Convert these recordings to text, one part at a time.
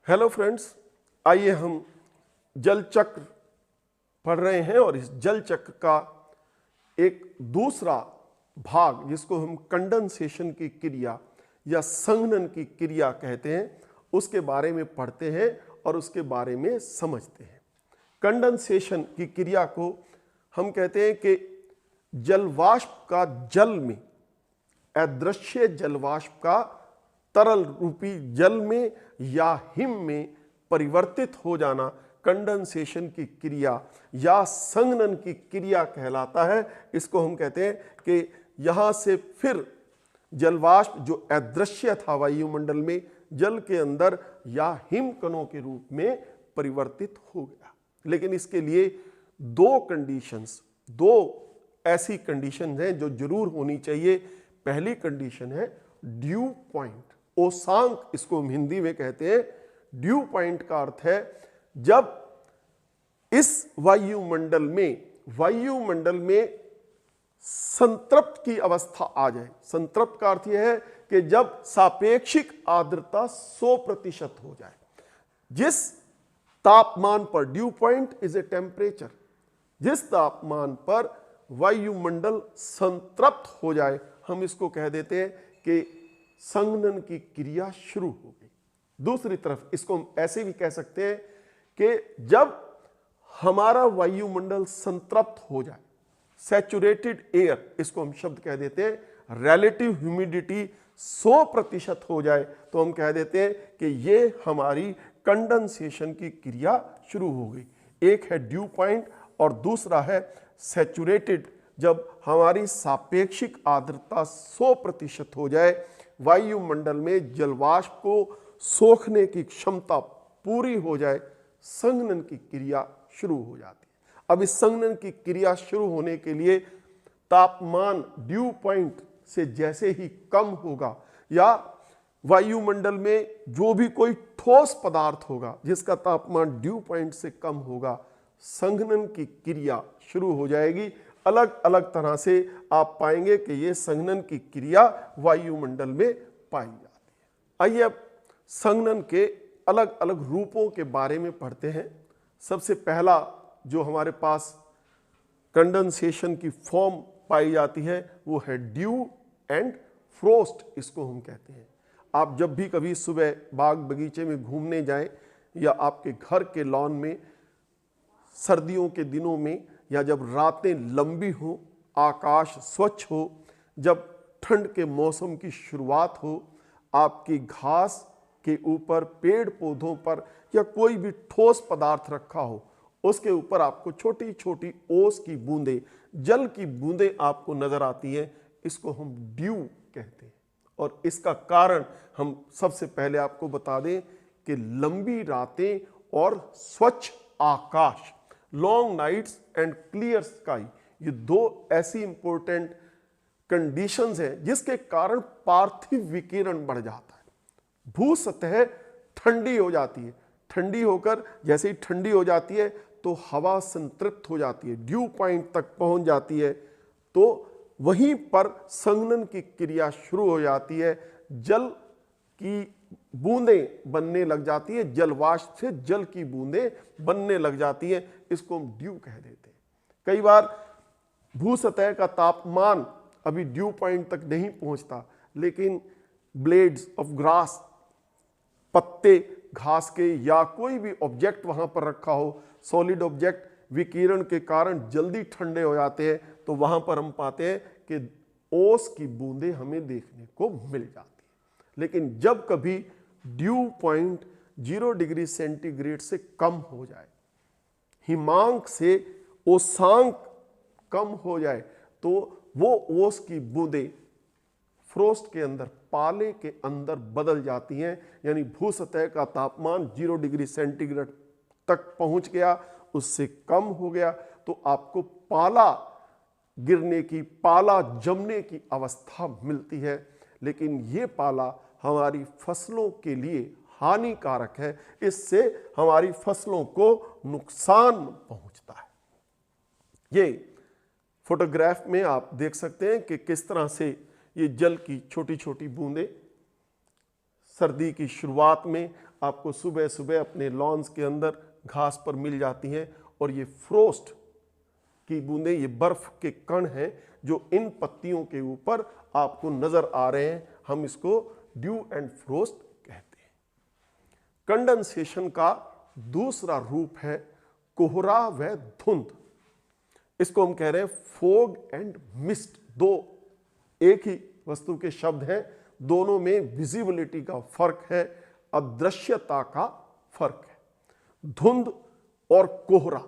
Hello friends, आइए हम जल चक्र पढ़ रहे हैं और इस जल चक्र का एक दूसरा भाग जिसको हम कंडेंसेशन की क्रिया या संघनन की क्रिया कहते हैं उसके बारे में पढ़ते हैं और उसके बारे में समझते हैं। कंडेंसेशन की क्रिया को हम कहते हैं कि जलवाष्प का जल में, अदृश्य जलवाष्प का तरल रूपी जल में या हिम में परिवर्तित हो जाना कंडेंसेशन की क्रिया या संघनन की क्रिया कहलाता है। इसको हम कहते हैं कि यहां से फिर जलवाष्प जो अदृश्य था वायुमंडल में, जल के अंदर या हिम कणों के रूप में परिवर्तित हो गया। लेकिन इसके लिए दो कंडीशंस, दो ऐसी कंडीशन हैं जो जरूर होनी चाहिए। पहली कंडीशन है ड्यू पॉइंट, ओसांक इसको हम हिंदी में कहते हैं। ड्यू पॉइंट का अर्थ है जब इस वायुमंडल में संतृप्त की अवस्था आ जाए। संतृप्त का अर्थ यह है कि जब सापेक्षिक आर्द्रता 100% हो जाए। जिस तापमान पर, due point is a temperature, जिस तापमान पर वायुमंडल संतृप्त हो जाए हम इसको कह देते हैं कि संघनन की क्रिया शुरू हो गई। दूसरी तरफ इसको हम ऐसे भी कह सकते हैं कि जब हमारा वायुमंडल संतृप्त हो जाए, सैचुरेटेड एयर, इसको हम शब्द कह देते हैं, रिलेटिव ह्यूमिडिटी 100% हो जाए तो हम कह देते हैं कि ये हमारी कंडेंसेशन की क्रिया शुरू हो गई। एक है ड्यू पॉइंट और दूसरा है सैचुरेटेड, जब हमारी सापेक्षिक आर्द्रता 100% हो जाए, वायुमंडल में जलवाष्प को सोखने की क्षमता पूरी हो जाए, संघनन की क्रिया शुरू हो जाती है। अब इस संघनन की क्रिया शुरू होने के लिए तापमान ड्यू पॉइंट से जैसे ही कम होगा या वायुमंडल में जो भी कोई ठोस पदार्थ होगा जिसका तापमान ड्यू पॉइंट से कम होगा, संघनन की क्रिया शुरू हो जाएगी। अलग अलग तरह से आप पाएंगे कि ये संघनन की क्रिया वायुमंडल में पाई जाती है। आइए अब संघनन के अलग अलग रूपों के बारे में पढ़ते हैं। सबसे पहला जो हमारे पास कंडेंसेशन की फॉर्म पाई जाती है वो है ड्यू एंड फ्रोस्ट, इसको हम कहते हैं। आप जब भी कभी सुबह बाग बगीचे में घूमने जाएं या आपके घर के लॉन में सर्दियों के दिनों में, या जब रातें लंबी हो, आकाश स्वच्छ हो, जब ठंड के मौसम की शुरुआत हो, आपकी घास के ऊपर, पेड़ पौधों पर या कोई भी ठोस पदार्थ रखा हो, उसके ऊपर आपको छोटी छोटी ओस की बूंदें, जल की बूंदें आपको नजर आती हैं, इसको हम ड्यू कहते हैं। और इसका कारण हम सबसे पहले आपको बता दें कि लंबी रातें और स्वच्छ आकाश, long nights and clear sky, ये दो ऐसी इंपॉर्टेंट कंडीशंस हैं जिसके कारण पार्थिव विकिरण बढ़ जाता है। भू सतह ठंडी हो जाती है, ठंडी होकर जैसे ही ठंडी हो जाती है तो हवा संतृप्त हो जाती है, ड्यू पॉइंट तक पहुंच जाती है, तो वहीं पर संघनन की क्रिया शुरू हो जाती है। जल की बूंदें बनने लग जाती है, जलवाष्प से जल की बूंदें बनने लग जाती है, इसको हम ड्यू कह देते हैं। कई बार भू सतह का तापमान अभी ड्यू पॉइंट तक नहीं पहुंचता, लेकिन ब्लेड्स ऑफ ग्रास, पत्ते घास के या कोई भी ऑब्जेक्ट वहां पर रखा हो, सॉलिड ऑब्जेक्ट, विकिरण के कारण जल्दी ठंडे हो जाते हैं, तो वहां पर हम पाते हैं कि ओस की बूंदें हमें देखने को मिल जाती है। लेकिन जब कभी ड्यू पॉइंट 0 डिग्री सेंटीग्रेड से कम हो जाए, हिमांक से ओसांक कम हो जाए, तो वो ओस की बूंदें फ्रोस्ट के अंदर, पाले के अंदर बदल जाती हैं। यानी भू सतह का तापमान 0 डिग्री सेंटीग्रेड तक पहुंच गया, उससे कम हो गया, तो आपको पाला गिरने की, पाला जमने की अवस्था मिलती है। लेकिन ये पाला हमारी फसलों के लिए हानिकारक है, इससे हमारी फसलों को नुकसान पहुंचता है। ये फोटोग्राफ में आप देख सकते हैं कि किस तरह से ये जल की छोटी छोटी बूंदें सर्दी की शुरुआत में आपको सुबह सुबह अपने लॉन्स के अंदर घास पर मिल जाती हैं। और ये फ्रोस्ट की बूंदें, ये बर्फ के कण हैं जो इन पत्तियों के ऊपर आपको नजर आ रहे हैं। हम इसको ड्यू एंड फ्रोस्ट कहते हैं। कंडेंसेशन का दूसरा रूप है कोहरा व धुंध। इसको हम कह रहे हैं फोग एंड मिस्ट। दो एक ही वस्तु के शब्द हैं, दोनों में विजिबिलिटी का फर्क है, अदृश्यता का फर्क है। धुंध और कोहरा,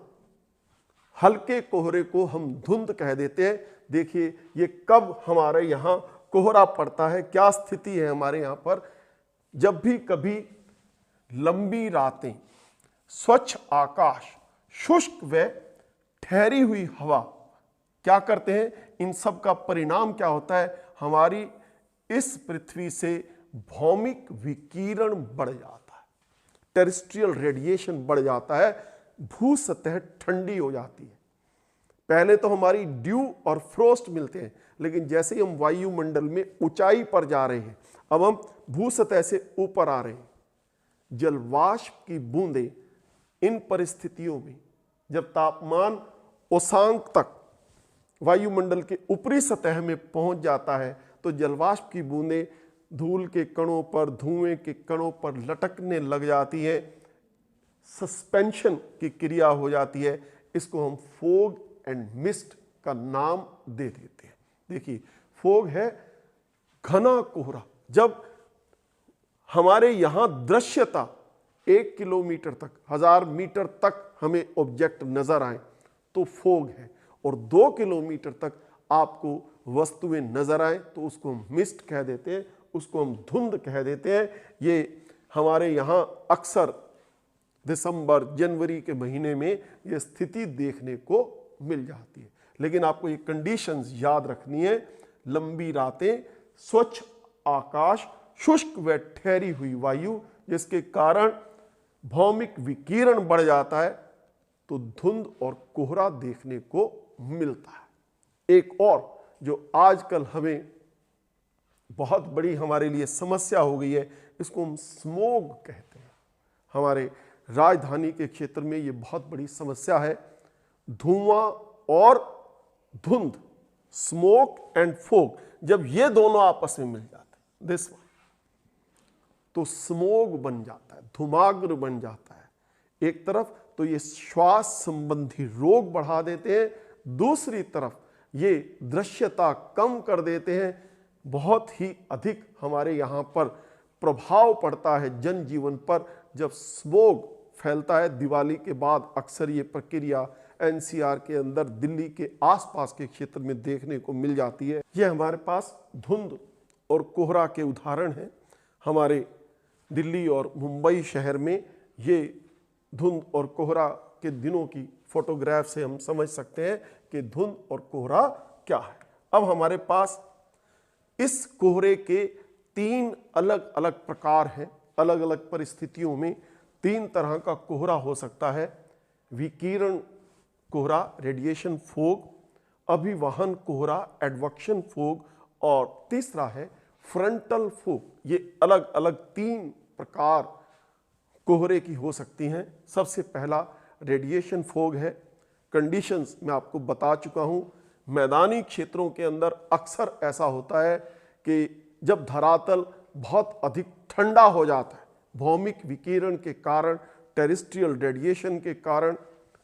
हल्के कोहरे को हम धुंध कह देते हैं। देखिए ये कब हमारे यहां कोहरा पड़ता है, क्या स्थिति है हमारे यहां पर। जब भी कभी लंबी रातें, स्वच्छ आकाश, शुष्क व ठहरी हुई हवा क्या करते हैं, इन सब का परिणाम क्या होता है, हमारी इस पृथ्वी से भौमिक विकिरण बढ़ जाता है, टेरेस्ट्रियल रेडिएशन बढ़ जाता है, भू सतह ठंडी हो जाती है। पहले तो हमारी ड्यू और फ्रोस्ट मिलते हैं, लेकिन जैसे ही हम वायुमंडल में ऊंचाई पर जा रहे हैं, अब हम भू सतह से ऊपर आ रहे हैं, जलवाष्प की बूंदें इन परिस्थितियों में जब तापमान उसांक तक वायुमंडल के ऊपरी सतह में पहुंच जाता है, तो जलवाष्प की बूंदें धूल के कणों पर, धुएं के कणों पर लटकने लग जाती है, सस्पेंशन की क्रिया हो जाती है। इसको हम फोग एंड मिस्ट का नाम दे देते हैं। देखिए फोग है घना कोहरा। जब हमारे यहां दृश्यता 1 किलोमीटर तक, 1000 मीटर तक हमें ऑब्जेक्ट नजर आए तो फोग है, और 2 किलोमीटर तक आपको वस्तुएं नजर आए तो उसको हम मिस्ट कह देते हैं, उसको हम धुंध कह देते हैं। ये हमारे यहाँ अक्सर दिसंबर जनवरी के महीने में ये स्थिति देखने को मिल जाती है। लेकिन आपको ये कंडीशंस याद रखनी है, लंबी रातें, स्वच्छ आकाश, शुष्क व ठहरी हुई वायु, जिसके कारण भौमिक विकिरण बढ़ जाता है, तो धुंध और कोहरा देखने को मिलता है। एक और जो आजकल हमें बहुत बड़ी हमारे लिए समस्या हो गई है, इसको हम स्मोग कहते हैं। हमारे राजधानी के क्षेत्र में ये बहुत बड़ी समस्या है। धुआं और धुंध, स्मोक एंड फोग, जब ये दोनों आपस में मिल जाते हैं दिस वन, तो स्मोग बन जाता है, धुमाग्र बन जाता है। एक तरफ तो ये श्वास संबंधी रोग बढ़ा देते हैं, दूसरी तरफ ये दृश्यता कम कर देते हैं। बहुत ही अधिक हमारे यहाँ पर प्रभाव पड़ता है जनजीवन पर जब स्मोग फैलता है। दिवाली के बाद अक्सर ये प्रक्रिया एनसीआर के अंदर, दिल्ली के आसपास के क्षेत्र में देखने को मिल जाती है। ये हमारे पास धुंध और कोहरा के उदाहरण हैं। हमारे दिल्ली और मुंबई शहर में ये धुंध और कोहरा के दिनों की फोटोग्राफ से हम समझ सकते हैं कि धुंध और कोहरा क्या है। अब हमारे पास इस कोहरे के 3 अलग अलग प्रकार हैं। अलग अलग परिस्थितियों में 3 तरह का कोहरा हो सकता है। विकिरण कोहरा, रेडिएशन फोग, अभिवहन कोहरा, एडवक्शन फोग, और तीसरा है फ्रंटल फोग। ये अलग अलग 3 प्रकार कोहरे की हो सकती हैं। सबसे पहला रेडिएशन फोग है। कंडीशंस मैं आपको बता चुका हूं। मैदानी क्षेत्रों के अंदर अक्सर ऐसा होता है कि जब धरातल बहुत अधिक ठंडा हो जाता है, भौमिक विकिरण के कारण, टेरेस्ट्रियल रेडिएशन के कारण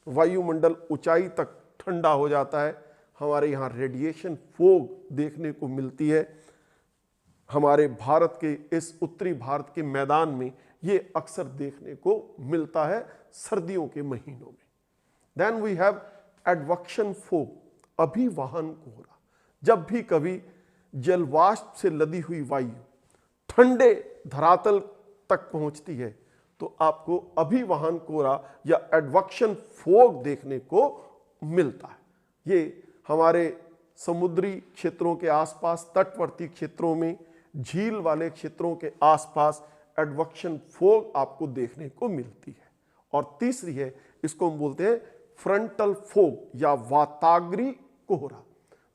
वायुमंडल ऊंचाई तक ठंडा हो जाता है, हमारे यहाँ रेडिएशन फोग देखने को मिलती है। हमारे भारत के इस उत्तरी भारत के मैदान में ये अक्सर देखने को मिलता है सर्दियों के महीनों में। देन वी हैव एडवक्शन फोग, अभिवहन कोहरा। जब भी कभी जलवाष्प से लदी हुई वायु ठंडे धरातल तक पहुंचती है तो आपको अभिवहन कोहरा या एडवक्शन फोग देखने को मिलता है। ये हमारे समुद्री क्षेत्रों के आसपास, तटवर्ती क्षेत्रों में, झील वाले क्षेत्रों के आसपास एडवक्शन फोग आपको देखने को मिलती है। और तीसरी है, इसको हम बोलते हैं फ्रंटल फोग या वाताग्री कोहरा।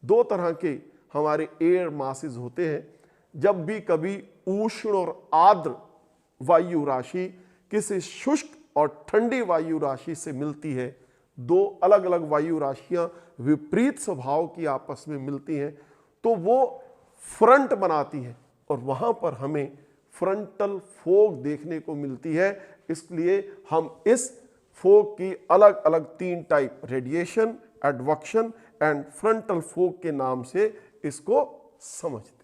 2 तरह के हमारे एयर मासेस होते हैं। जब भी कभी उष्ण और आर्द्र वायु राशि किसी शुष्क और ठंडी वायु राशि से मिलती है, दो अलग अलग वायु राशियां विपरीत स्वभाव की आपस में मिलती हैं, तो वो फ्रंट बनाती है और वहां पर हमें फ्रंटल फोग देखने को मिलती है। इसलिए हम इस फोग की अलग अलग 3 type, radiation, advection and frontal fog के नाम से इसको समझते हैं।